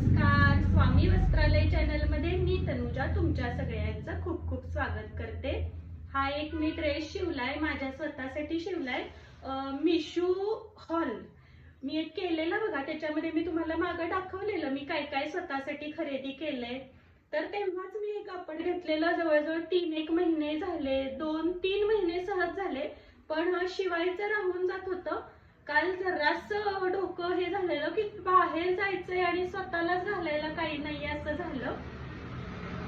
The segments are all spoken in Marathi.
नमस्कार, स्वामी वस्त्रालय चॅनल मध्ये मी तनुजा तुमच्या सगळ्यांचं खूप खूप स्वागत करते। हा एक मी ड्रेस शिवलाय, माझ्या स्वतःसाठी शिवलाय। मिशू हॉल मी एक केलेला बघा, त्याच्यामध्ये मी तुम्हाला मागे दाखवलेलं मी काय काय स्वतःसाठी खरेदी केलंय। तर तेव्हाच मी हे कापड घेतलेलं, जवळजवळ 3-1 महिने झाले, 2-3 महिने सहज झाले, पण शिवायचं राहून जात होतं। काल जरासं डोकं हे झालेलं की बाहेर जायचंय आणि स्वतःलाच घालायला काही नाही असं झालं,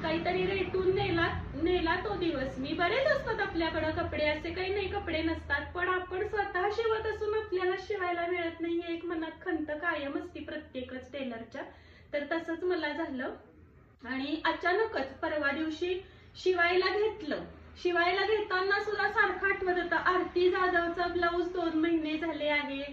काहीतरी रेटून नेला तो दिवस। मी बरेच असतात आपल्याकडे कपडे, असे काही नाही कपडे नसतात, पण आपण स्वतः शिवत असून आपल्याला शिवायला मिळत नाही, एक मनात खंत कायम असते प्रत्येकच टेलरच्या। तर तसंच मला झालं आणि अचानकच परवा दिवशी शिवायला घेतलं। शिवायला घेताना सुद्धा सारखं आठवत होतं, आरती जाधवचा ब्लाऊज 2 महिने झाले आहे,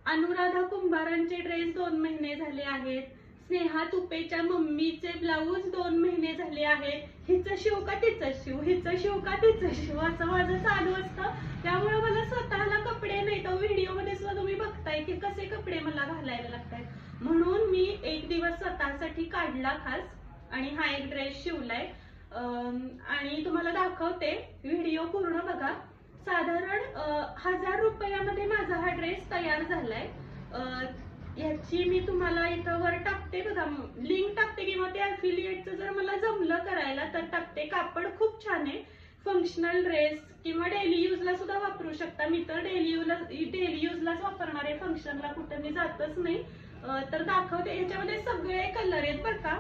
अनुराधा कुंभारांचे ड्रेस 2 महिने झाले आहेत, स्नेहा तुपेच्या मम्मीचे ब्लाऊज 2 महिने झाले आहेत, हिचं शिव का तिचं शिव, हिचं शिव का तिचं शिव, असं माझं चालू असतं। त्यामुळे मला स्वतःला कपडे नाही, तर व्हिडिओ मध्ये सुद्धा तुम्ही बघताय की कसे कपडे मला घालायला लागतात। म्हणून मी एक दिवस स्वतःसाठी काढला खास आणि हा एक ड्रेस शिवलाय आणि तुम्हाला दाखवते, व्हिडिओ पूर्ण बघा। साधारण 1000 रुपयामध्ये माझा हा ड्रेस तयार झालाय। याची मी तुम्हाला इथं वर टाकते बघा, लिंक टाकते, किंवा ते अफिलिएटचं जर मला जमलं करायला तर टाकते। कापड खूप छान आहे, फंक्शनल ड्रेस किंवा डेली यूजला सुद्धा वापरू शकता। मी तर डेली यूजलाच वापरणार आहे, फंक्शनला कुठं मी जातच नाही। तर दाखवते, याच्यामध्ये सगळे कलर आहेत बरं का।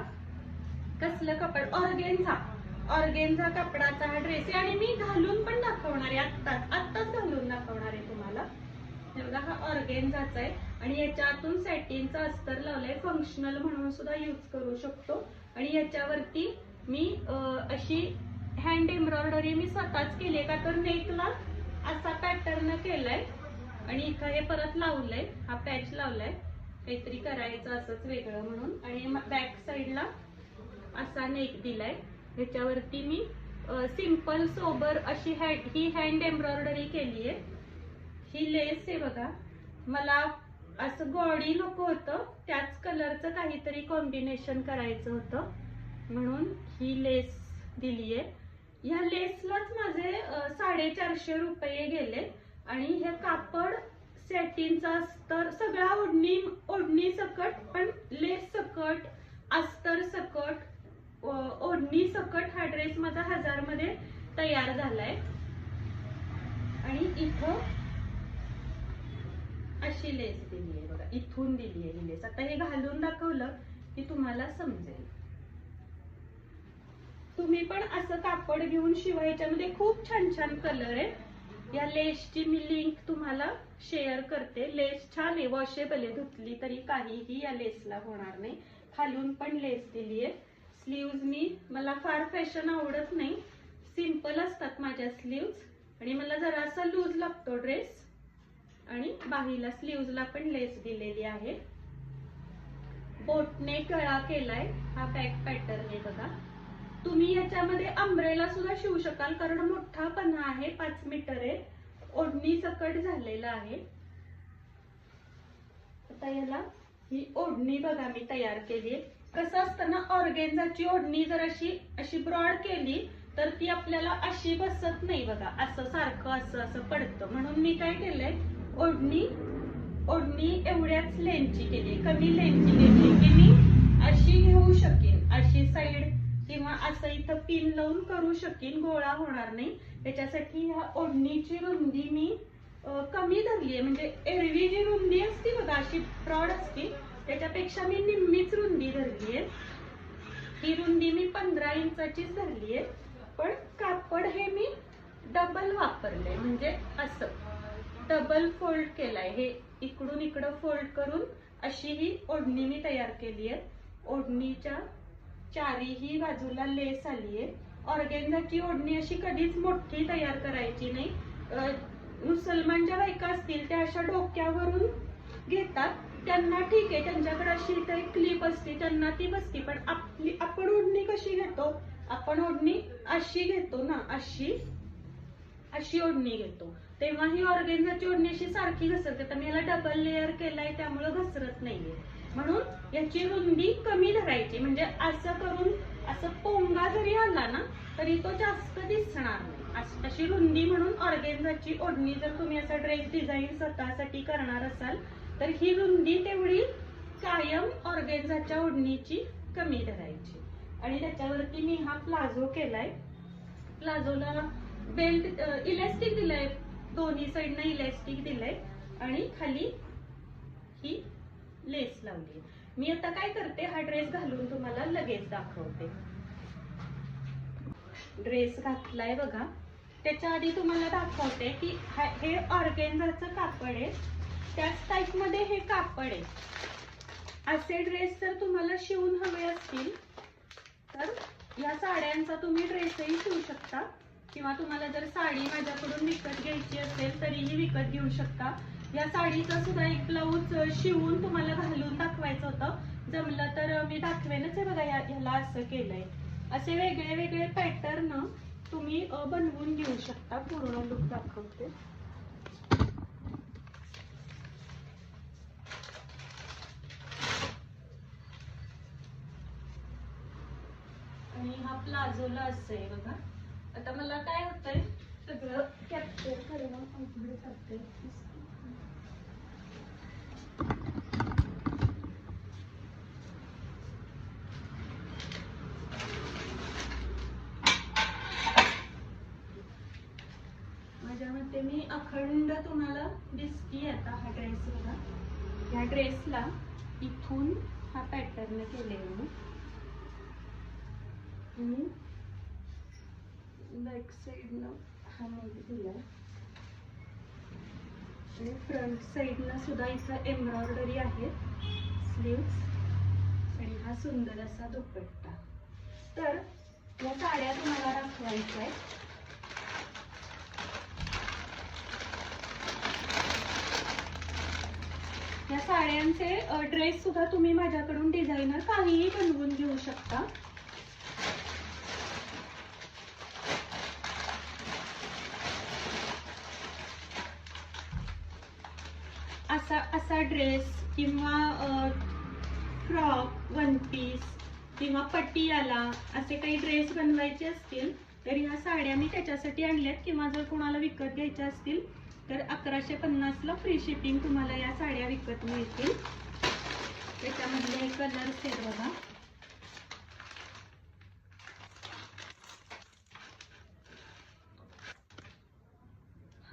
कसलं कपड, ऑर्गेन्झा कपडाचा हा ड्रेस आहे आणि मी घालून पण दाखवणार आहे, आत्ताच घालून दाखवणार आहे तुम्हाला। हे बघा, हा ऑर्गेन्झाचा आहे आणि याच्यातून सॅटिनचा अस्तर लावलाय, फंक्शनल म्हणून सुद्धा यूज करू शकतो। आणि याच्यावरती मी अशी हँड एम्ब्रॉयडरी मी स्वतःच केली आहे, का तर नेकला असा पॅटर्न केलाय आणि इथं हे परत लावलंय, हा पॅच लावलाय, काहीतरी करायचं असंच वेगळं म्हणून। आणि बॅक साईडला असा नेक दिलाय, ह्याच्यावरती मी सिंपल सोबर अशी ही हँड एम्ब्रॉयडरी केली आहे। ही लेस आहे बघा, मला असं गॉडी नको होतं, त्याच कलरचं काहीतरी कॉम्बिनेशन करायचं होतं म्हणून ही लेस दिली आहे। ह्या लेसलाच माझे 450 रुपये गेले आणि हे कापड सॅटिनचा अस्तर सगळा ओढणी सकट, पण लेस सकट, अस्तर सकट, ओढणी सकट हा ड्रेस माझा 1000 मध्ये तयार झालाय। आणि इथं अशी लेस दिली आहे बघा, इथून दिली आहे ही लेस। आता हे घालून दाखवलं की तुम्हाला समजेल। तुम्ही पण असं कापड घेऊन शिवा, याच्यामध्ये खूप छान छान कलर आहे। या लेसची मी लिंक तुम्हाला शेअर करते। लेस छान आहे, वॉशेबल आहे, धुतली तरी काहीही या लेसला होणार नाही। खालून पण लेस दिली आहे। स्लीव्ज मला फार फॅशन आवडत नाही, सिंपल असतात माझ्या स्लीव्ज आणि मला जरासा लूज लागतो ड्रेस। आणि बाहीला स्लीव्जला पण लेस दिलेली आहे। बोटने गळा केलाय, हा बॅक पॅटर्न आहे बघा। तुम्ही याच्यामध्ये अंब्रेला सुद्धा शिवू शकाल, कारण मोठा पन्हा आहे, 5 मीटर आहे, ओढणी सकट झालेला आहे। आता याला ही ओढणी बघा मी तयार केली आहे। कसं असतं ना, ऑर्गेन्झाची ओढणी जर अशी ब्रॉड केली तर ती आपल्याला अशी बसत नाही बघा, असं सारखं असं पडतं। म्हणून मी काय केलंय, ओढणी एवढ्याच लेंथची केली, कमी लेंथची घेतली की मी अशी घेऊ शकेन, अशी साईड किंवा असं इथं पिन लावून करू शकेन, गोळा होणार नाही। त्याच्यासाठी ह्या ओढणीची रुंदी मी कमी धरली आहे, म्हणजे एरवी जी रुंदी असते बघा अशी ब्रॉड असते, त्याच्यापेक्षा मी निम्मीच रुंदी धरली आहे। ही रुंदी मी 15 इंचाचीच धरली आहे, पण कापड हे मी डबल वापरले, म्हणजे असं डबल फोल्ड केलाय, हे इकडून इकडं फोल्ड करून अशी ही ओढणी मी तयार केली आहे। ओढणीच्या चारीही बाजूला लेस आली आहे। ऑर्गेन्झाची ओढणी अशी कधीच मोठी तयार करायची नाही। मुसलमानच्या बायका असतील त्या अशा डोक्यावरून घेतात, त्यांना ठीक आहे, त्यांच्याकडे अशी इथे क्लिप असते, त्यांना ती बसती, पण आपण ओढणी कशी घेतो, आपण ओढणी अशी घेतो ना, अशी ओढणी घेतो, तेव्हा ही ऑर्गेन्झाची ओढणी अशी सारखी घसरते। तर मी याला डबल लेअर केलाय, त्यामुळे घसरत नाहीये। म्हणून याची रुंदी कमी धरायची, म्हणजे असं करून असं पोंगा जरी आला ना तरी तो जास्त दिसणार नाही, अशी रुंदी. म्हणून ऑर्गेन्झाची ओढणी जर तुम्ही असा ड्रेस डिझाईन स्वतःसाठी करणार असाल तर ही रुंदी तेवढी कायम ऑर्गेन्झाच्या ओढणीची कमी धरायची. आणि त्याच्यावरती मी हा प्लाझो केलाय. प्लाझोला बेल्ट इलास्टिक दिलंय, दोन्ही साईडनं इलास्टिक दिलंय आणि खाली ही लेस लावली. मी आता काय करते, हा ड्रेस घालून तुम्हाला लगेच दाखवते. ड्रेस घातलाय बघा, त्याच्या आधी तुम्हाला दाखवते की हे ऑर्गेन्झाचं कापड आहे, त्याच टाईप मध्ये हे कापड आहे. असे ड्रेस जर तुम्हाला शिवून हवे असतील तर या साड्यांचा तुम्ही ड्रेसही शिवू शकता, किंवा तुम्हाला जर साडी माझ्याकडून विकत घ्यायची असेल तरीही विकत घेऊ शकता. या साडीचा सुद्धा एक ब्लाऊज शिवून तुम्हाला घालून दाखवायचं होतं, जमलं तर मी दाखवेनच आहे बघा. याला असं केलंय. असे वेगळे वेगळे पॅटर्न तुम्ही बनवून घेऊ शकता. पूर्ण लुक दाखवते. आणि हा प्लाझोला असं आहे बघा. आता मला काय होतंय, सगळं कॅप्चर करणं अवघड करते. माझ्या मते मी अखंड तुम्हाला दिसती. आता हा ड्रेस बघा, या ड्रेसला इथून हा पॅटर्न केलेला मी बॅक साईडनं हा मध्ये दिलाय आणि फ्रंट साईडनं सुद्धा इथं एम्ब्रॉयडरी आहे, स्लीव्स आणि हा सुंदर असा दुपट्टा. तर या साड्या तुम्हाला दाखवायच्या आहेत. या साड्यांचे ड्रेस सुद्धा तुम्ही माझ्याकडून डिझायनर काहीही बनवून घेऊ शकता. असा ड्रेस किंवा फ्रॉक, वन पीस किंवा पटियाला असे काही ड्रेस बनवायचे असतील तर ह्या साड्या मी त्याच्यासाठी आणल्यात. किंवा जर कोणाला विकत घ्यायच्या असतील तर 1150ला फ्री शिपिंग तुम्हाला या साड्या विकत मिळतील. त्याच्यामधले हे कलर्स आहेत बघा.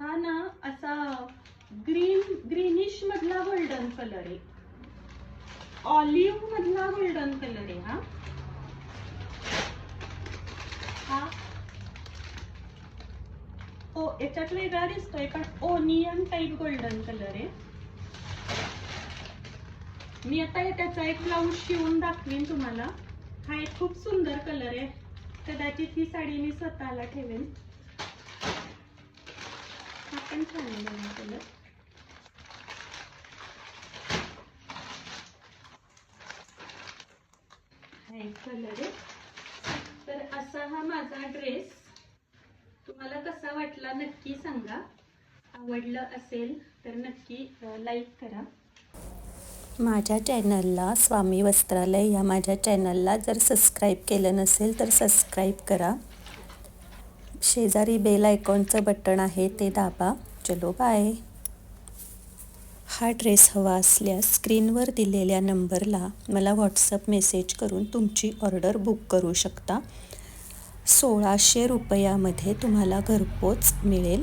हा ना असा ग्रीनिश मधला गोल्डन कलर आहे, ऑलिव्ह मधला गोल्डन कलर आहे. हा याच्यात वेगळा दिसतोय पण ओनियन टाइप गोल्डन कलर आहे. मी आता त्याचा एक ब्लाऊज शिवून दाखवीन तुम्हाला. हा एक खूप सुंदर कलर आहे, कदाचित ही साडी मी स्वतःला ठेवेन. हा पण छान आहे कलर. हा एक कलर आहे. तर असा हा माझा ड्रेस तुम्हाला कसा वाटला नक्की सांगा. आवडलं असेल तर नक्की लाईक करा. माझ्या चॅनलला स्वामी वस्त्रालय या माझ्या चॅनलला जर सबस्क्राईब केलं नसेल तर सबस्क्राईब करा. शेजारी बेल आयकॉनचं बटन आहे ते दाबा. चलो बाय. हा ड्रेस हवा असल्यास स्क्रीनवर दिलेल्या नंबरला मला व्हॉट्सअप मेसेज करून तुमची ऑर्डर बुक करू शकता. 1600 रुपयामध्ये तुम्हाला घरपोच मिळेल.